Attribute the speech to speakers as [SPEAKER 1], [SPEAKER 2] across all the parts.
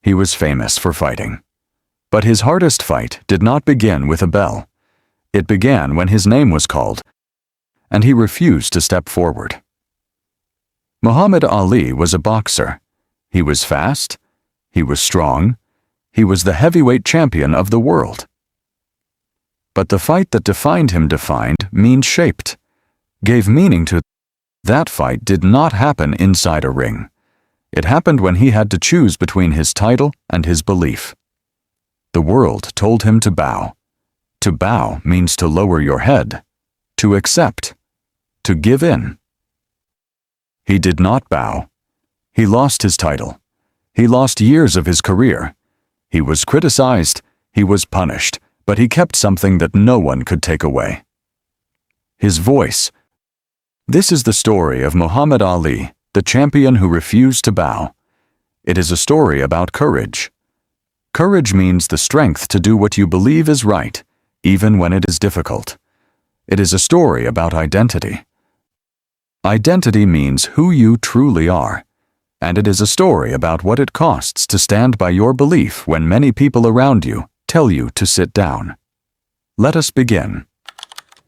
[SPEAKER 1] He was famous for fighting. But his hardest fight did not begin with a bell. It began when his name was called, and he refused to step forward. Muhammad Ali was a boxer. He was fast. He was strong. He was the heavyweight champion of the world. But the fight that defined him means shaped, gave meaning to. That fight did not happen inside a ring. It happened when he had to choose between his title and his belief. The world told him to bow. To bow means to lower your head, to accept, to give in. He did not bow. He lost his title. He lost years of his career. He was criticized. He was punished. But he kept something that no one could take away. His voice. This is the story of Muhammad Ali, the champion who refused to bow. It is a story about courage. Courage means the strength to do what you believe is right, even when it is difficult. It is a story about identity. Identity means who you truly are, and it is a story about what it costs to stand by your belief when many people around you tell you to sit down. Let us begin.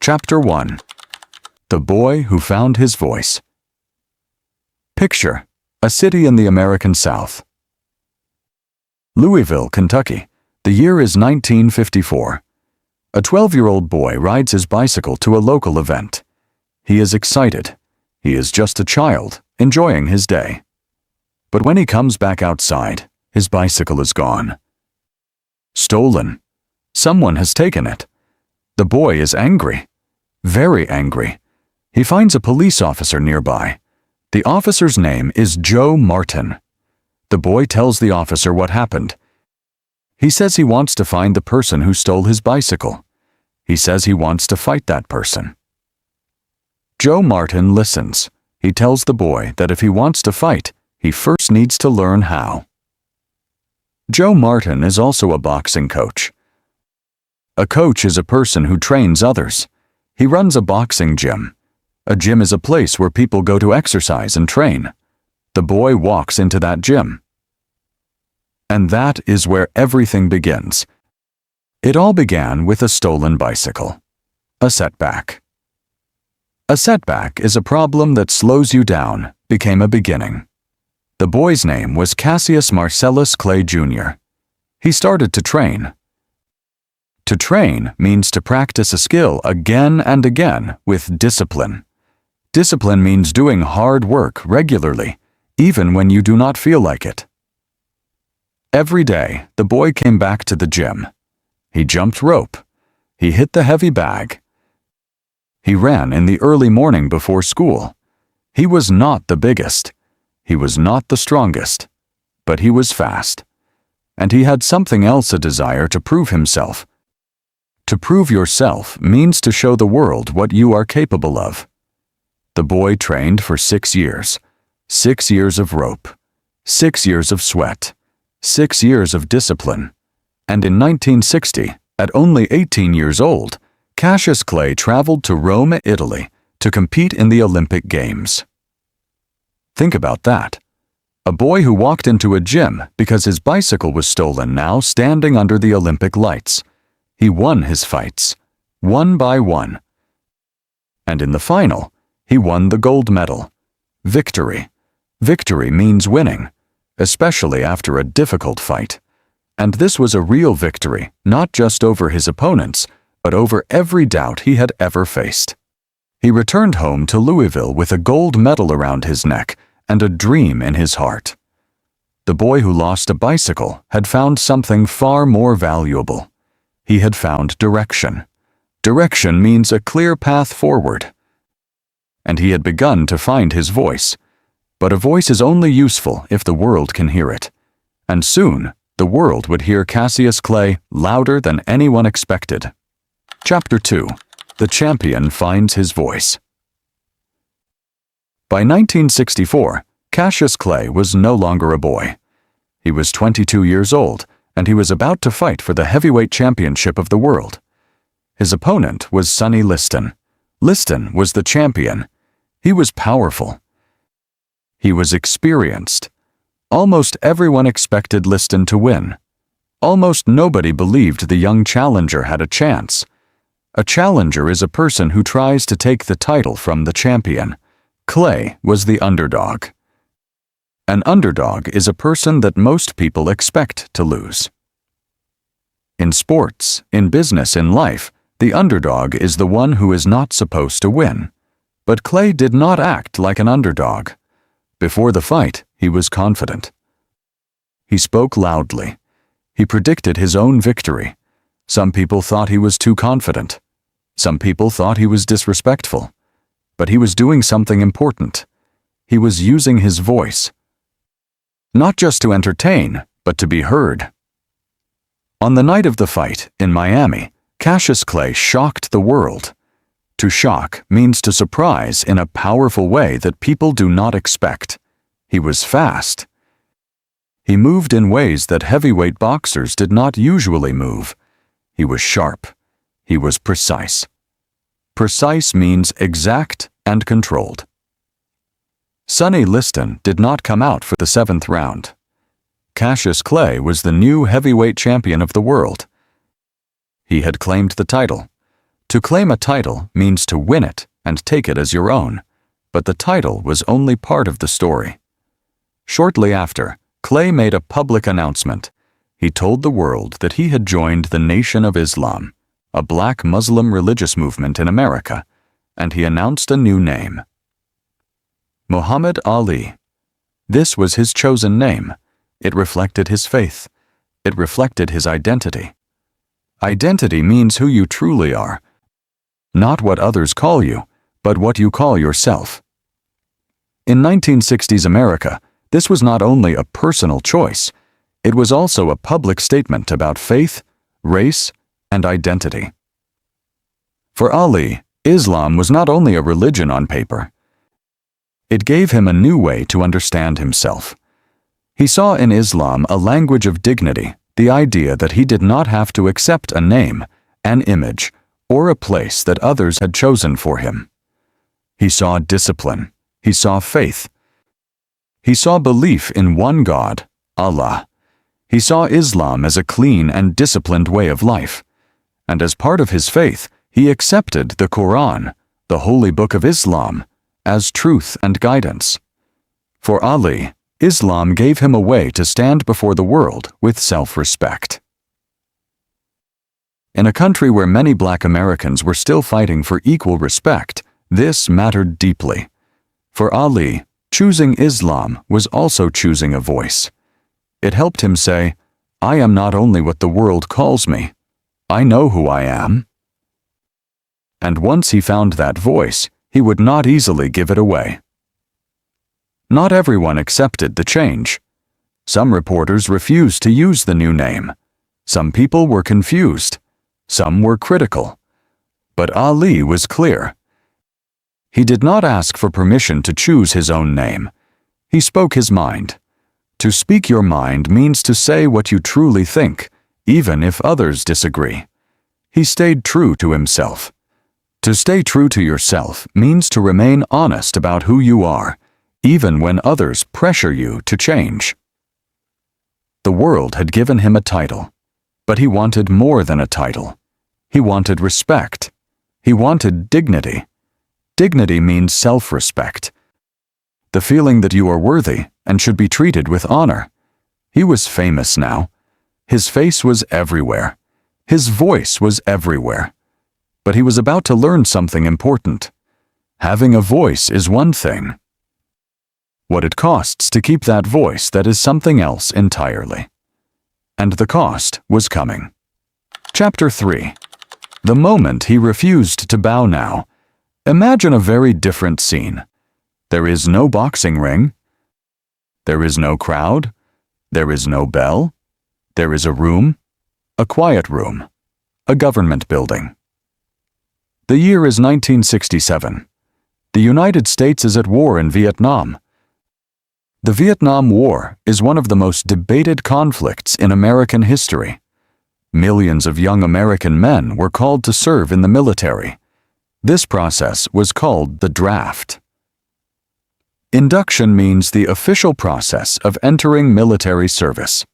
[SPEAKER 1] Chapter 1. The Boy Who Found His Voice. Picture, a city in the American South. Louisville, Kentucky. The year is 1954. A 12-year-old boy rides his bicycle to a local event. He is excited. He is just a child, enjoying his day. But when he comes back outside, his bicycle is gone. Stolen. Someone has taken it. The boy is angry. Very angry. He finds a police officer nearby. The officer's name is Joe Martin. The boy tells the officer what happened. He says he wants to find the person who stole his bicycle. He says he wants to fight that person. Joe Martin listens. He tells the boy that if he wants to fight, he first needs to learn how. Joe Martin is also a boxing coach. A coach is a person who trains others. He runs a boxing gym. A gym is a place where people go to exercise and train. The boy walks into that gym. And that is where everything begins. It all began with a stolen bicycle. A setback. A setback is a problem that slows you down, became a beginning. The boy's name was Cassius Marcellus Clay Jr. He started to train. To train means to practice a skill again and again with discipline. Discipline means doing hard work regularly, even when you do not feel like it. Every day, the boy came back to the gym. He jumped rope. He hit the heavy bag. He ran in the early morning before school. He was not the biggest. He was not the strongest, but he was fast. And he had something else, a desire to prove himself. To prove yourself means to show the world what you are capable of. The boy trained for 6 years. 6 years of rope. 6 years of sweat. 6 years of discipline. And in 1960, at only 18 years old, Cassius Clay traveled to Rome, Italy, to compete in the Olympic Games. Think about that. A boy who walked into a gym because his bicycle was stolen, now standing under the Olympic lights. He won his fights, one by one. And in the final, he won the gold medal. Victory. Victory means winning, especially after a difficult fight. And this was a real victory, not just over his opponents, but over every doubt he had ever faced. He returned home to Louisville with a gold medal around his neck and a dream in his heart. The boy who lost a bicycle had found something far more valuable. He had found direction. Direction means a clear path forward. And he had begun to find his voice. But a voice is only useful if the world can hear it. And soon, the world would hear Cassius Clay louder than anyone expected. Chapter 2. The Champion Finds His Voice. By 1964, Cassius Clay was no longer a boy. He was 22 years old, and he was about to fight for the heavyweight championship of the world. His opponent was Sonny Liston. Liston was the champion. He was powerful. He was experienced. Almost everyone expected Liston to win. Almost nobody believed the young challenger had a chance. A challenger is a person who tries to take the title from the champion. Clay was the underdog. An underdog is a person that most people expect to lose. In sports, in business, in life, the underdog is the one who is not supposed to win. But Clay did not act like an underdog. Before the fight, he was confident. He spoke loudly. He predicted his own victory. Some people thought he was too confident. Some people thought he was disrespectful. But he was doing something important. He was using his voice. Not just to entertain, but to be heard. On the night of the fight, in Miami, Cassius Clay shocked the world. To shock means to surprise in a powerful way that people do not expect. He was fast. He moved in ways that heavyweight boxers did not usually move. He was sharp. He was precise. Precise means exact and controlled. Sonny Liston did not come out for the 7th round. Cassius Clay was the new heavyweight champion of the world. He had claimed the title. To claim a title means to win it and take it as your own, but the title was only part of the story. Shortly after, Clay made a public announcement. He told the world that he had joined the Nation of Islam, a black Muslim religious movement in America, and he announced a new name. Muhammad Ali. This was his chosen name. It reflected his faith. It reflected his identity. Identity means who you truly are. Not what others call you, but what you call yourself. In 1960s America, this was not only a personal choice, it was also a public statement about faith, race, and identity. For Ali, Islam was not only a religion on paper. It gave him a new way to understand himself. He saw in Islam a language of dignity, the idea that he did not have to accept a name, an image, or a place that others had chosen for him. He saw discipline. He saw faith. He saw belief in one God, Allah. He saw Islam as a clean and disciplined way of life. And as part of his faith, he accepted the Quran, the holy book of Islam, as truth and guidance. For Ali, Islam gave him a way to stand before the world with self-respect. In a country where many black Americans were still fighting for equal respect, this mattered deeply. For Ali, choosing Islam was also choosing a voice. It helped him say, "I am not only what the world calls me. I know who I am." And once he found that voice, he would not easily give it away. Not everyone accepted the change. Some reporters refused to use the new name. Some people were confused. Some were critical. But Ali was clear. He did not ask for permission to choose his own name. He spoke his mind. To speak your mind means to say what you truly think, even if others disagree. He stayed true to himself. To stay true to yourself means to remain honest about who you are, even when others pressure you to change. The world had given him a title, but he wanted more than a title. He wanted respect. He wanted dignity. Dignity means self-respect. The feeling that you are worthy and should be treated with honor. He was famous now. His face was everywhere. His voice was everywhere. But he was about to learn something important. Having a voice is one thing. What it costs to keep that voice, that is something else entirely. And the cost was coming. Chapter 3. The moment he refused to bow now. Imagine a very different scene. There is no boxing ring. There is no crowd. There is no bell. There is a room, a quiet room, a government building. The year is 1967. The United States is at war in Vietnam. The Vietnam War is one of the most debated conflicts in American history. Millions of young American men were called to serve in the military. This process was called the draft. Induction means the official process of entering military service.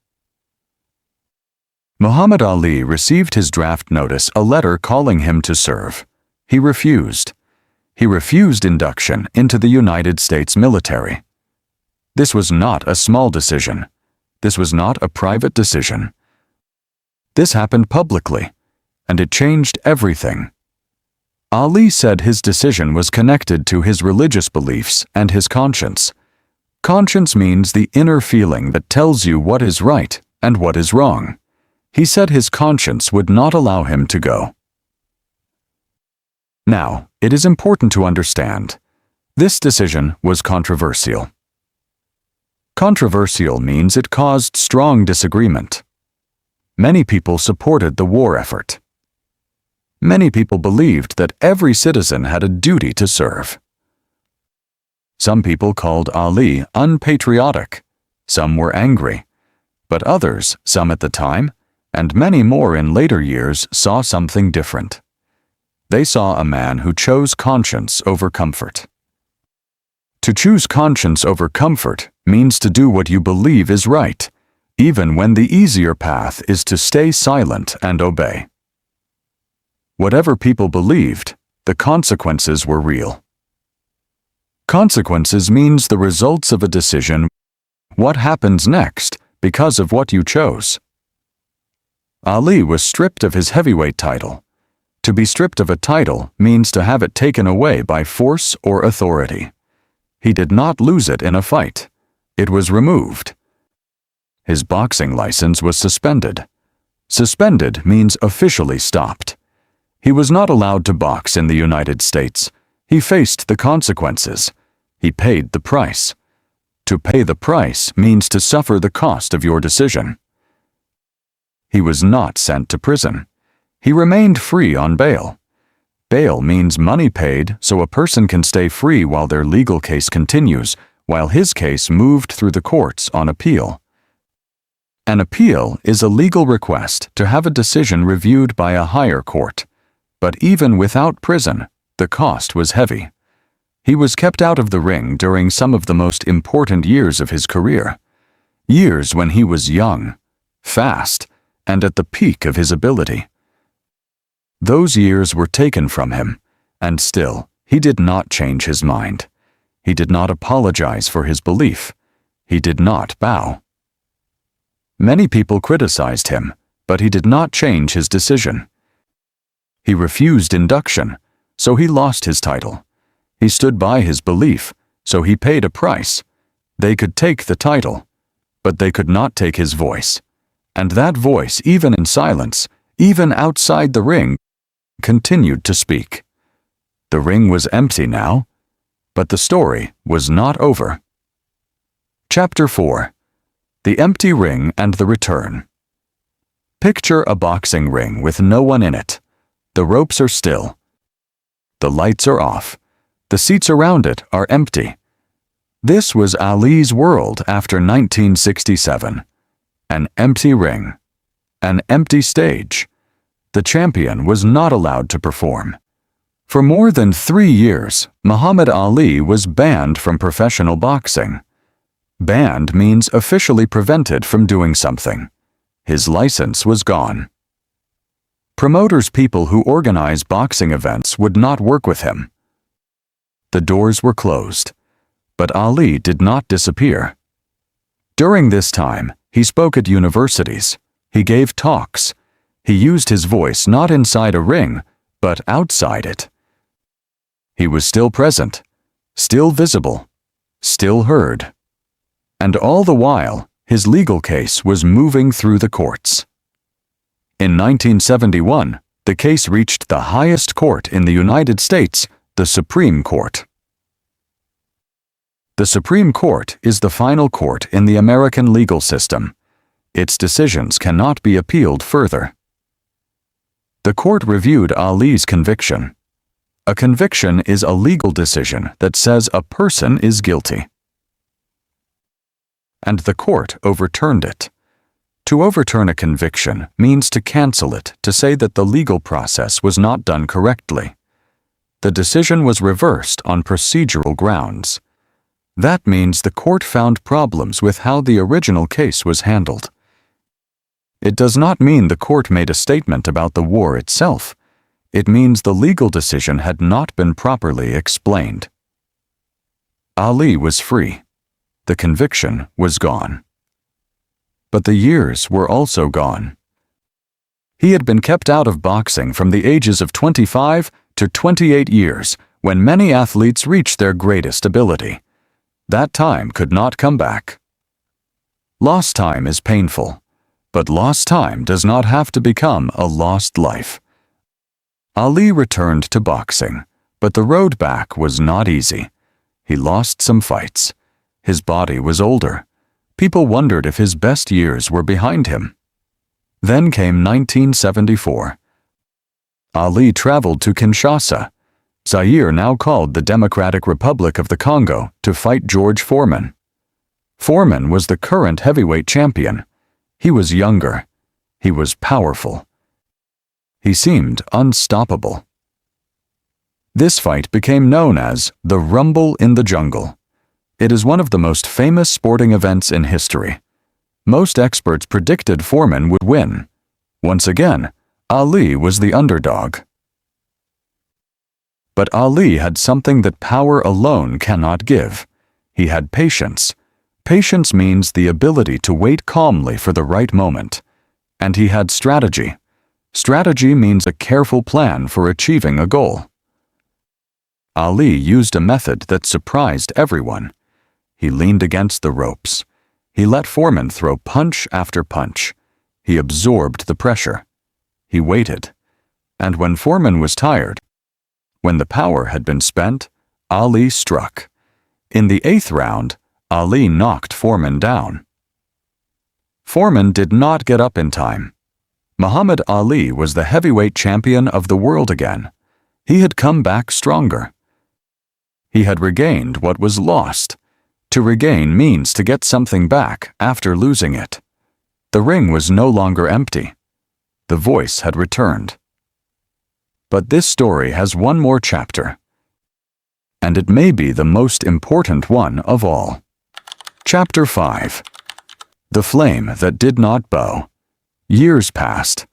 [SPEAKER 1] Muhammad Ali received his draft notice a letter calling him to serve. He refused. He refused induction into the United States military. This was not a small decision. This was not a private decision. This happened publicly, and it changed everything. Ali said his decision was connected to his religious beliefs and his conscience. Conscience means the inner feeling that tells you what is right and what is wrong. He said his conscience would not allow him to go. Now, it is important to understand, this decision was controversial. Controversial means it caused strong disagreement. Many people supported the war effort. Many people believed that every citizen had a duty to serve. Some people called Ali unpatriotic. Some were angry. But others, some at the time, and many more in later years, saw something different. They saw a man who chose conscience over comfort. To choose conscience over comfort means to do what you believe is right, even when the easier path is to stay silent and obey. Whatever people believed, the consequences were real. Consequences means the results of a decision, what happens next because of what you chose. Ali was stripped of his heavyweight title. To be stripped of a title means to have it taken away by force or authority. He did not lose it in a fight. It was removed. His boxing license was suspended. Suspended means officially stopped. He was not allowed to box in the United States. He faced the consequences. He paid the price. To pay the price means to suffer the cost of your decision. He was not sent to prison. He remained free on bail. Bail means money paid so a person can stay free while their legal case continues, while his case moved through the courts on appeal. An appeal is a legal request to have a decision reviewed by a higher court. But even without prison, the cost was heavy. He was kept out of the ring during some of the most important years of his career. Years when he was young, fast, and at the peak of his ability. Those years were taken from him, and still, he did not change his mind. He did not apologize for his belief. He did not bow. Many people criticized him, but he did not change his decision. He refused induction, so he lost his title. He stood by his belief, so he paid a price. They could take the title, but they could not take his voice. And that voice, even in silence, even outside the ring, continued to speak. The ring was empty now, but the story was not over. Chapter 4. The Empty Ring and the Return. Picture a boxing ring with no one in it. The ropes are still. The lights are off. The seats around it are empty. This was Ali's world after 1967. An empty ring. An empty stage. The champion was not allowed to perform. For more than 3 years, Muhammad Ali was banned from professional boxing. Banned means officially prevented from doing something. His license was gone. Promoters, people who organize boxing events, would not work with him. The doors were closed, but Ali did not disappear. During this time, he spoke at universities. He gave talks. He used his voice not inside a ring, but outside it. He was still present, still visible, still heard. And all the while, his legal case was moving through the courts. In 1971, the case reached the highest court in the United States, the Supreme Court. The Supreme Court is the final court in the American legal system. Its decisions cannot be appealed further. The court reviewed Ali's conviction. A conviction is a legal decision that says a person is guilty. And the court overturned it. To overturn a conviction means to cancel it, to say that the legal process was not done correctly. The decision was reversed on procedural grounds. That means the court found problems with how the original case was handled. It does not mean the court made a statement about the war itself. It means the legal decision had not been properly explained. Ali was free. The conviction was gone. But the years were also gone. He had been kept out of boxing from the ages of 25 to 28 years, when many athletes reach their greatest ability. That time could not come back. Lost time is painful, but lost time does not have to become a lost life. Ali returned to boxing, but the road back was not easy. He lost some fights. His body was older. People wondered if his best years were behind him. Then came 1974. Ali traveled to Kinshasa, Zaire, now called the Democratic Republic of the Congo, to fight George Foreman. Foreman was the current heavyweight champion. He was younger. He was powerful. He seemed unstoppable. This fight became known as the Rumble in the Jungle. It is one of the most famous sporting events in history. Most experts predicted Foreman would win. Once again, Ali was the underdog. But Ali had something that power alone cannot give. He had patience. Patience means the ability to wait calmly for the right moment. And he had strategy. Strategy means a careful plan for achieving a goal. Ali used a method that surprised everyone. He leaned against the ropes. He let Foreman throw punch after punch. He absorbed the pressure. He waited. And when Foreman was tired, when the power had been spent, Ali struck. In the 8th round, Ali knocked Foreman down. Foreman did not get up in time. Muhammad Ali was the heavyweight champion of the world again. He had come back stronger. He had regained what was lost. To regain means to get something back after losing it. The ring was no longer empty. The voice had returned. But this story has one more chapter. And it may be the most important one of all. Chapter 5. The Flame That Did Not Bow. Years passed.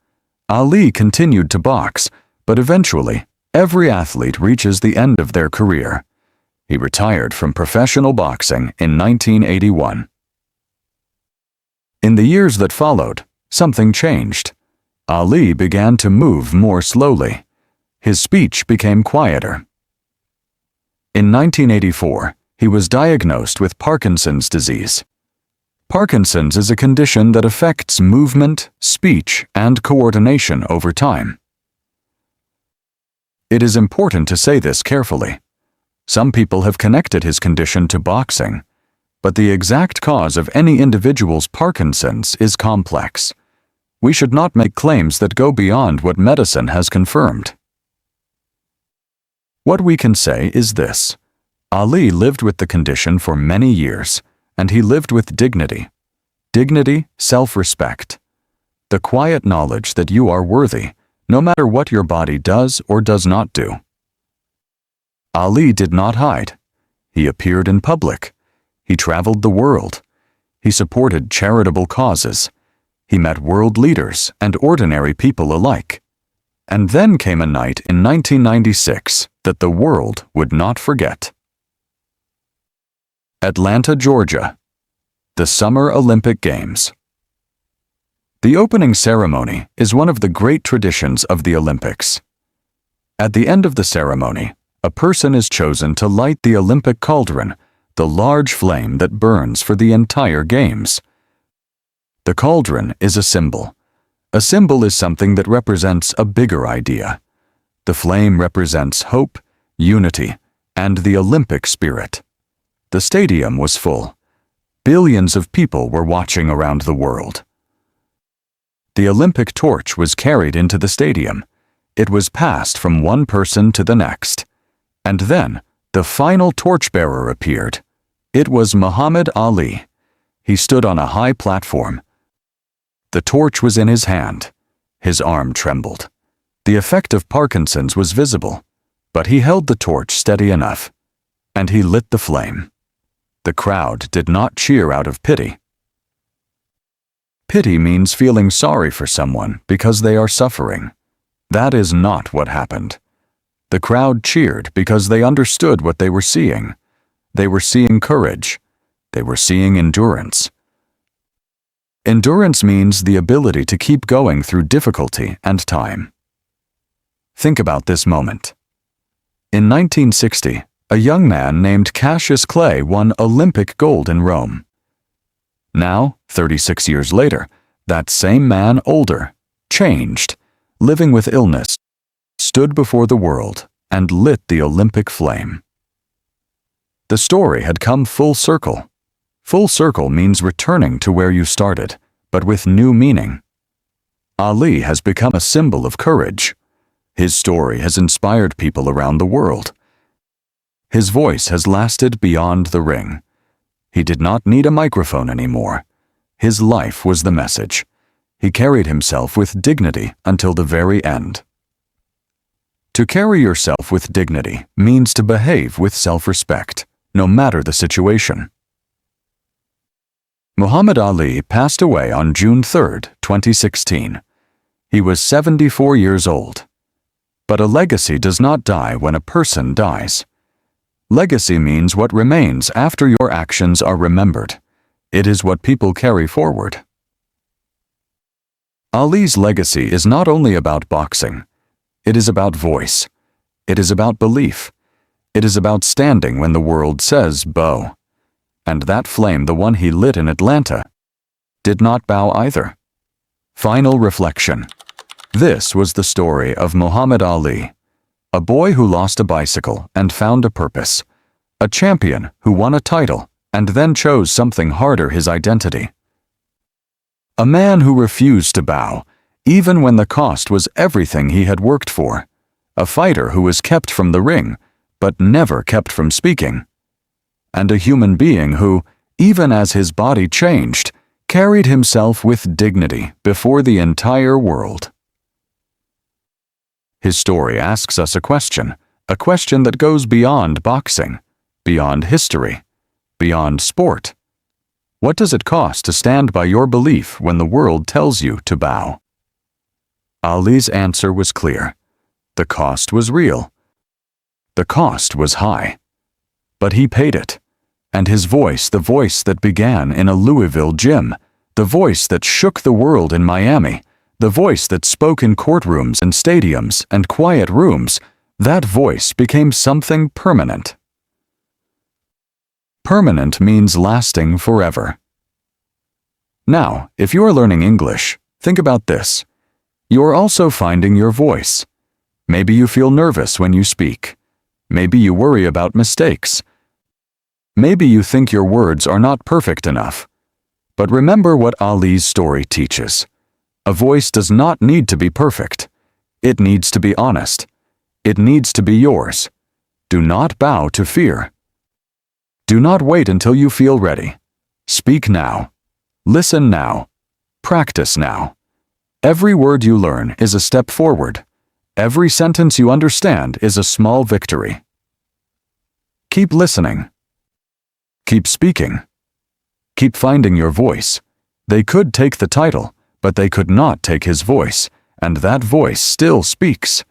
[SPEAKER 1] Ali continued to box, but eventually, every athlete reaches the end of their career. He retired from professional boxing in 1981. In the years that followed, something changed. Ali began to move more slowly. His speech became quieter. In 1984, he was diagnosed with Parkinson's disease. Parkinson's is a condition that affects movement, speech, and coordination over time. It is important to say this carefully. Some people have connected his condition to boxing, but the exact cause of any individual's Parkinson's is complex. We should not make claims that go beyond what medicine has confirmed. What we can say is this: Ali lived with the condition for many years, and he lived with dignity. Dignity, self-respect. The quiet knowledge that you are worthy, no matter what your body does or does not do. Ali did not hide. He appeared in public. He traveled the world. He supported charitable causes. He met world leaders and ordinary people alike. And then came a night in 1996 that the world would not forget. Atlanta, Georgia. The Summer Olympic Games. The opening ceremony is one of the great traditions of the Olympics. At the end of the ceremony, a person is chosen to light the Olympic cauldron, the large flame that burns for the entire Games. The cauldron is a symbol. A symbol is something that represents a bigger idea. The flame represents hope, unity, and the Olympic spirit. The stadium was full. Billions of people were watching around the world. The Olympic torch was carried into the stadium. It was passed from one person to the next. And then, the final torchbearer appeared. It was Muhammad Ali. He stood on a high platform. The torch was in his hand. His arm trembled. The effect of Parkinson's was visible, but he held the torch steady enough, and he lit the flame. The crowd did not cheer out of pity. Pity means feeling sorry for someone because they are suffering. That is not what happened. The crowd cheered because they understood what they were seeing. They were seeing courage. They were seeing endurance. Endurance means the ability to keep going through difficulty and time. Think about this moment. In 1960, a young man named Cassius Clay won Olympic gold in Rome. Now, 36 years later, that same man, older, changed, living with illness, stood before the world and lit the Olympic flame. The story had come full circle. Full circle means returning to where you started, but with new meaning. Ali has become a symbol of courage. His story has inspired people around the world. His voice has lasted beyond the ring. He did not need a microphone anymore. His life was the message. He carried himself with dignity until the very end. To carry yourself with dignity means to behave with self-respect, no matter the situation. Muhammad Ali passed away on June 3, 2016. He was 74 years old. But a legacy does not die when a person dies. Legacy means what remains after your actions are remembered. It is what people carry forward. Ali's legacy is not only about boxing. It is about voice. It is about belief. It is about standing when the world says bow. And that flame, the one he lit in Atlanta, did not bow either. Final reflection. This was the story of Muhammad Ali, a boy who lost a bicycle and found a purpose, a champion who won a title and then chose something harder, his identity. A man who refused to bow, even when the cost was everything he had worked for, a fighter who was kept from the ring, but never kept from speaking, and a human being who, even as his body changed, carried himself with dignity before the entire world. His story asks us a question that goes beyond boxing, beyond history, beyond sport. What does it cost to stand by your belief when the world tells you to bow? Ali's answer was clear. The cost was real. The cost was high. But he paid it. And his voice, the voice that began in a Louisville gym, the voice that shook the world in Miami, the voice that spoke in courtrooms and stadiums and quiet rooms, that voice became something permanent. Permanent means lasting forever. Now, if you are learning English, think about this. You are also finding your voice. Maybe you feel nervous when you speak. Maybe you worry about mistakes. Maybe you think your words are not perfect enough. But remember what Ali's story teaches. A voice does not need to be perfect. It needs to be honest. It needs to be yours. Do not bow to fear. Do not wait until you feel ready. Speak now. Listen now. Practice now. Every word you learn is a step forward. Every sentence you understand is a small victory. Keep listening. Keep speaking. Keep finding your voice. They could take the title, but they could not take his voice, and that voice still speaks.